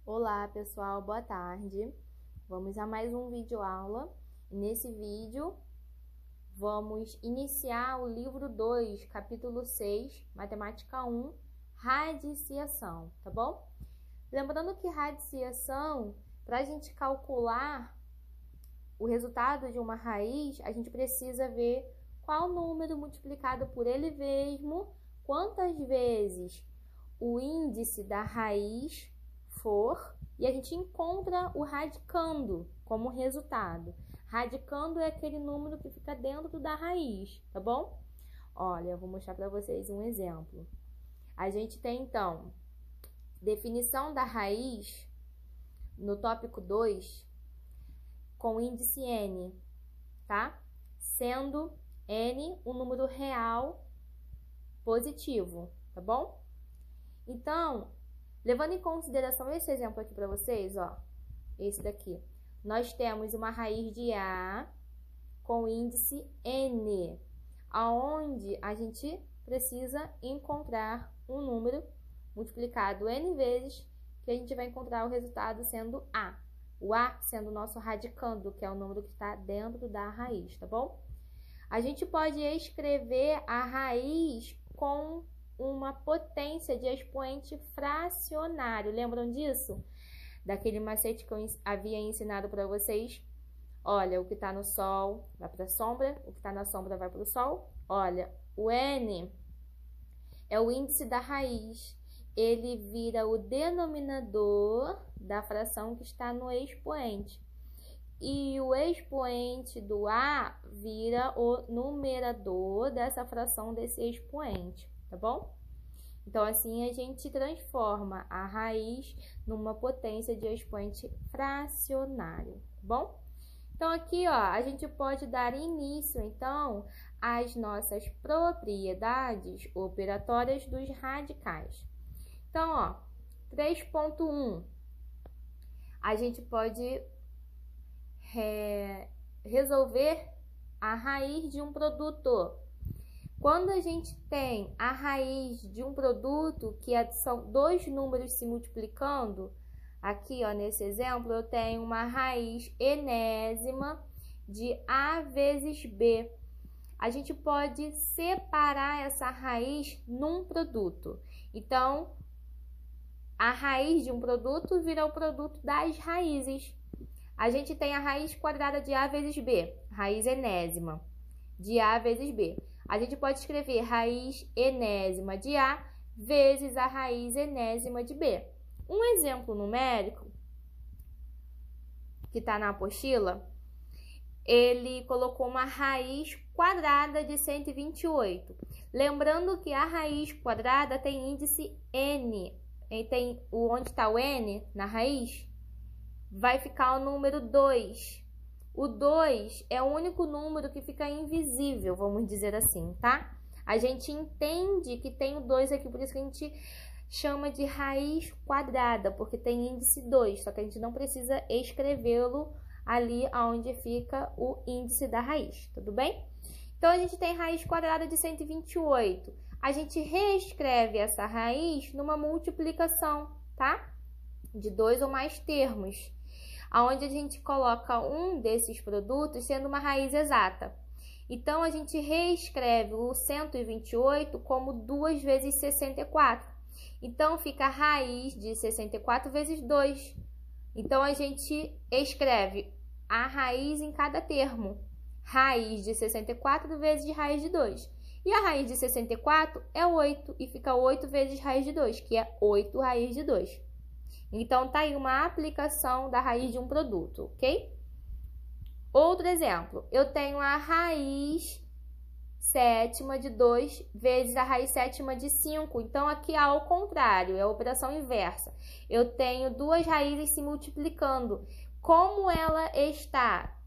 Olá pessoal, boa tarde. Vamos a mais um vídeo aula. Nesse vídeo vamos iniciar o livro 2, capítulo 6, matemática 1, radiciação, tá bom? Lembrando que radiciação, para a gente calcular o resultado de uma raiz, a gente precisa ver qual número multiplicado por ele mesmo, quantas vezes o índice da raiz for, e a gente encontra o radicando como resultado. Radicando é aquele número que fica dentro da raiz, tá bom? Olha, eu vou mostrar para vocês um exemplo. A gente tem, então, definição da raiz no tópico 2 com índice n, tá? Sendo n um número real positivo, tá bom? Então, levando em consideração esse exemplo aqui para vocês, ó, esse daqui, nós temos uma raiz de A com índice n, aonde a gente precisa encontrar um número multiplicado n vezes, que a gente vai encontrar o resultado sendo A. O A sendo o nosso radicando, que é o número que está dentro da raiz, tá bom? A gente pode escrever a raiz com uma potência de expoente fracionário. Lembram disso? Daquele macete que eu havia ensinado para vocês? Olha, o que está no sol vai para a sombra, o que está na sombra vai para o sol. Olha, o n é o índice da raiz. Ele vira o denominador da fração que está no expoente. E o expoente do A vira o numerador dessa fração desse expoente, tá bom? Então, assim, a gente transforma a raiz numa potência de expoente fracionário, tá bom? Então, aqui, ó, a gente pode dar início, então, às nossas propriedades operatórias dos radicais. Então, ó, 3.1, a gente pode resolver a raiz de um produto. Quando a gente tem a raiz de um produto, que são dois números se multiplicando, aqui, ó, nesse exemplo, eu tenho uma raiz enésima de A vezes B. A gente pode separar essa raiz num produto. Então, a raiz de um produto vira o produto das raízes. A gente tem a raiz quadrada de A vezes B, raiz enésima de A vezes B. A gente pode escrever raiz enésima de A vezes a raiz enésima de B. Um exemplo numérico que está na apostila, ele colocou uma raiz quadrada de 128. Lembrando que a raiz quadrada tem índice n. E tem onde está o n na raiz, vai ficar o número 2. O 2 é o único número que fica invisível, vamos dizer assim, tá? A gente entende que tem o 2 aqui, por isso que a gente chama de raiz quadrada, porque tem índice 2, só que a gente não precisa escrevê-lo ali onde fica o índice da raiz, tudo bem? Então, a gente tem raiz quadrada de 128. A gente reescreve essa raiz numa multiplicação, tá? De dois ou mais termos, onde a gente coloca um desses produtos sendo uma raiz exata. Então, a gente reescreve o 128 como 2 vezes 64. Então, fica a raiz de 64 vezes 2. Então, a gente escreve a raiz em cada termo. Raiz de 64 vezes raiz de 2. E a raiz de 64 é 8, e fica 8 vezes raiz de 2, que é 8 raiz de 2. Então, tá aí uma aplicação da raiz de um produto, ok? Outro exemplo, eu tenho a raiz sétima de 2 vezes a raiz sétima de 5. Então, aqui ao contrário, é a operação inversa. Eu tenho duas raízes se multiplicando. Como ela está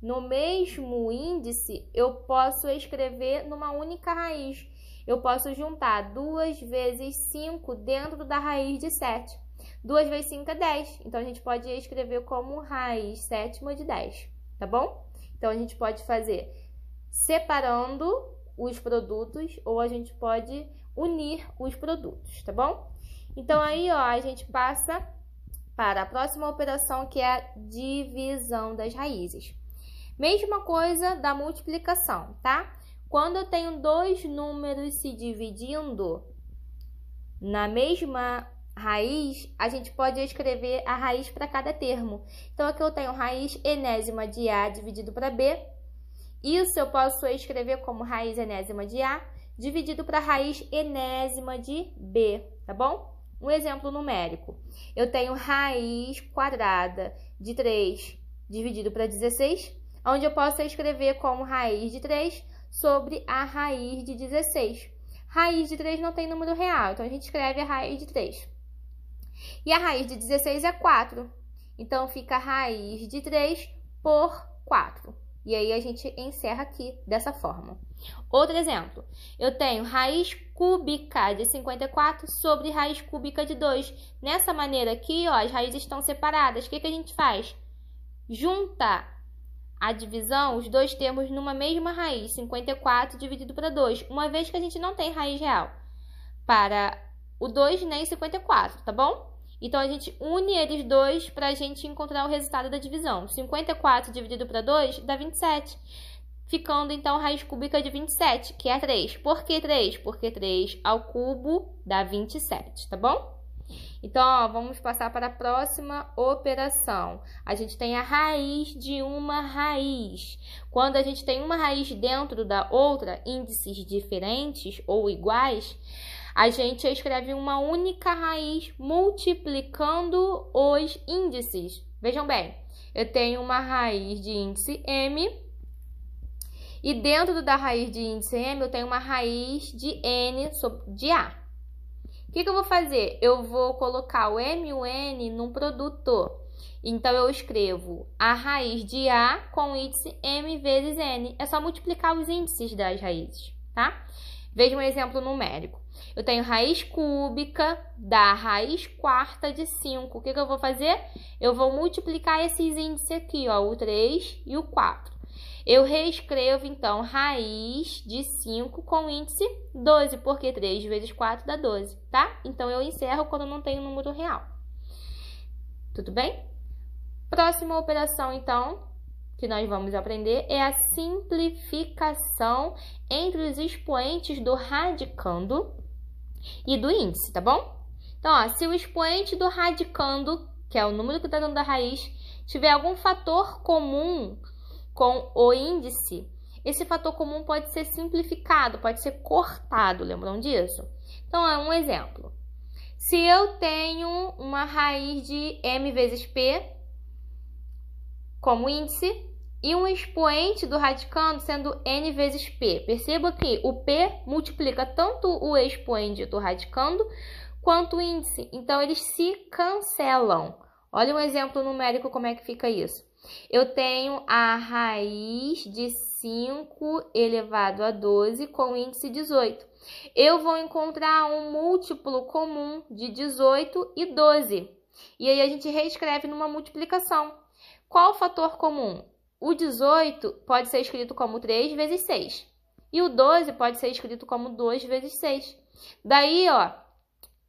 no mesmo índice, eu posso escrever numa única raiz. Eu posso juntar 2 vezes 5 dentro da raiz de 7. 2 vezes 5 é 10. Então, a gente pode escrever como raiz sétima de 10, tá bom? Então, a gente pode fazer separando os produtos ou a gente pode unir os produtos, tá bom? Então, aí, ó, a gente passa para a próxima operação, que é a divisão das raízes. Mesma coisa da multiplicação, tá? Quando eu tenho dois números se dividindo na mesma raiz, a gente pode escrever a raiz para cada termo. Então, aqui eu tenho raiz enésima de A dividido para B. Isso eu posso escrever como raiz enésima de A dividido para raiz enésima de B, tá bom? Um exemplo numérico. Eu tenho raiz quadrada de 3 dividido para 16, onde eu posso escrever como raiz de 3 sobre a raiz de 16. Raiz de 3 não tem número real, então a gente escreve a raiz de 3. E a raiz de 16 é 4. Então, fica a raiz de 3 por 4. E aí, a gente encerra aqui dessa forma. Outro exemplo. Eu tenho raiz cúbica de 54 sobre raiz cúbica de 2. Nessa maneira aqui, ó, as raízes estão separadas. O que a gente faz? Junta a divisão, os dois termos numa mesma raiz, 54 dividido para 2, uma vez que a gente não tem raiz real para o 2 nem 54, tá bom? Então, a gente une eles dois para a gente encontrar o resultado da divisão. 54 dividido para 2 dá 27, ficando, então, raiz cúbica de 27, que é 3. Por que 3? Porque 3 ao cubo dá 27, tá bom? Então, ó, vamos passar para a próxima operação. A gente tem a raiz de uma raiz. Quando a gente tem uma raiz dentro da outra, índices diferentes ou iguais, a gente escreve uma única raiz multiplicando os índices. Vejam bem, eu tenho uma raiz de índice M e dentro da raiz de índice M eu tenho uma raiz de N de A. O que eu vou fazer? Eu vou colocar o M e o N num produto. Então, eu escrevo a raiz de A com o índice M vezes N. É só multiplicar os índices das raízes, tá? Veja um exemplo numérico. Eu tenho raiz cúbica da raiz quarta de 5. O que eu vou fazer? Eu vou multiplicar esses índices aqui, ó, o 3 e o 4. Eu reescrevo, então, raiz de 5 com índice 12, porque 3 vezes 4 dá 12, tá? Então, eu encerro quando não tenho número real. Tudo bem? Próxima operação, então, que nós vamos aprender é a simplificação entre os expoentes do radicando e do índice, tá bom? Então, ó, se o expoente do radicando, que é o número que está dentro da raiz, tiver algum fator comum com o índice, esse fator comum pode ser simplificado, pode ser cortado, lembram disso? Então, é um exemplo. Se eu tenho uma raiz de m vezes p como índice e um expoente do radicando sendo n vezes p, perceba que o p multiplica tanto o expoente do radicando quanto o índice, então eles se cancelam. Olha um exemplo numérico como é que fica isso. Eu tenho a raiz de 5 elevado a 12 com o índice 18. Eu vou encontrar um múltiplo comum de 18 e 12. E aí a gente reescreve numa multiplicação. Qual o fator comum? O 18 pode ser escrito como 3 vezes 6. E o 12 pode ser escrito como 2 vezes 6. Daí, ó,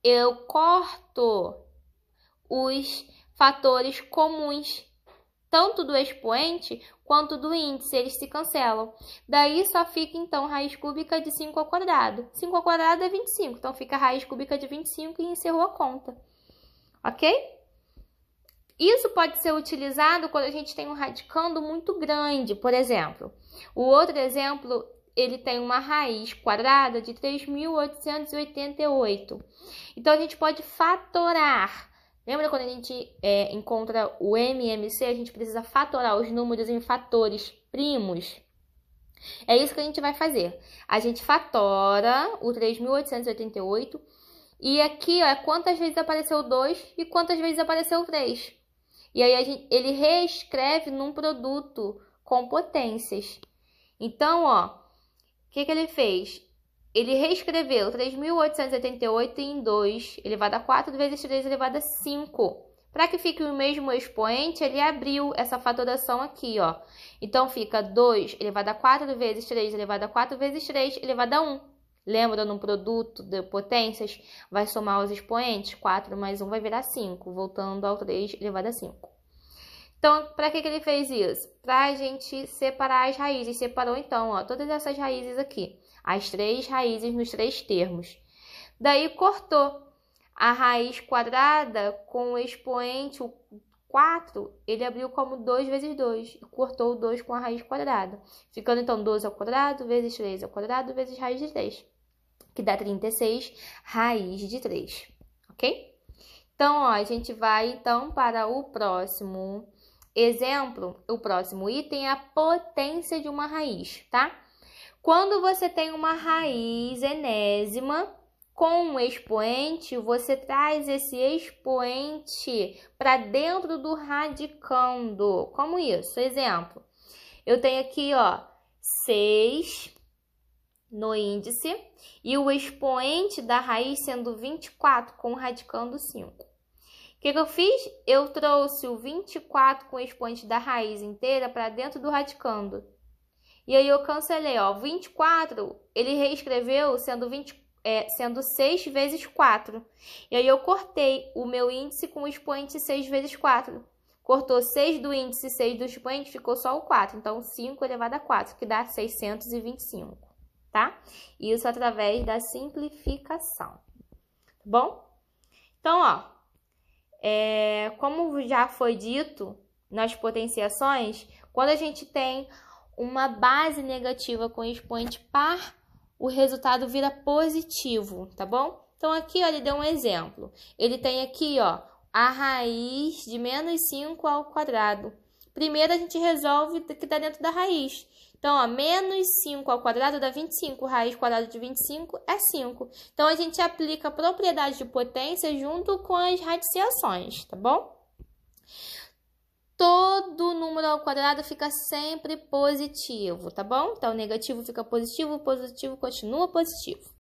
eu corto os fatores comuns, tanto do expoente quanto do índice, eles se cancelam. Daí só fica, então, raiz cúbica de 5 ao quadrado. 5 ao quadrado é 25, então fica raiz cúbica de 25 e encerrou a conta. Ok? Isso pode ser utilizado quando a gente tem um radicando muito grande, por exemplo. O outro exemplo, ele tem uma raiz quadrada de 3.888. Então, a gente pode fatorar. Lembra quando a gente encontra o MMC, a gente precisa fatorar os números em fatores primos? É isso que a gente vai fazer. A gente fatora o 3.888 e aqui, ó, é quantas vezes apareceu o 2 e quantas vezes apareceu o 3. E aí ele reescreve num produto com potências. Então, ó, o que ele fez? Ele reescreveu 3.888 em 2 elevado a 4 vezes 3 elevado a 5. Para que fique o mesmo expoente, ele abriu essa fatoração aqui, ó. Então, fica 2 elevado a 4 vezes 3 elevado a 4 vezes 3 elevado a 1. Lembra no produto de potências? Vai somar os expoentes. 4 mais 1 vai virar 5, voltando ao 3 elevado a 5. Então, para que ele fez isso? Para a gente separar as raízes. Separou, então, ó, todas essas raízes aqui. As 3 raízes nos 3 termos. Daí, cortou a raiz quadrada com o expoente, o 4, ele abriu como 2 vezes 2 e cortou o 2 com a raiz quadrada. Ficando, então, 12 ao quadrado vezes 3 ao quadrado vezes raiz de 3, que dá 36 raiz de 3, ok? Então, ó, a gente vai, então, para o próximo exemplo. O próximo item é a potência de uma raiz, tá? Quando você tem uma raiz enésima com um expoente, você traz esse expoente para dentro do radicando. Como isso? Exemplo, eu tenho aqui, ó, 6 no índice e o expoente da raiz sendo 24 com o radicando 5. O que eu fiz? Eu trouxe o 24 com o expoente da raiz inteira para dentro do radicando. E aí eu cancelei, ó, 24, ele reescreveu sendo 6 vezes 4. E aí eu cortei o meu índice com o expoente 6 vezes 4. Cortou 6 do índice e 6 do expoente, ficou só o 4. Então, 5 elevado a 4, que dá 625, tá? Isso através da simplificação, tá bom? Então, ó, como já foi dito nas potenciações, quando a gente tem uma base negativa com expoente par, o resultado vira positivo, tá bom? Então, aqui, ó, ele deu um exemplo. Ele tem aqui, ó, a raiz de menos 5 ao quadrado. Primeiro, a gente resolve o que está dentro da raiz. Então, ó, menos 5 ao quadrado dá 25. Raiz quadrada de 25 é 5. Então, a gente aplica a propriedade de potência junto com as radiciações, tá bom? Todo número ao quadrado fica sempre positivo, tá bom? Então, negativo fica positivo, positivo continua positivo.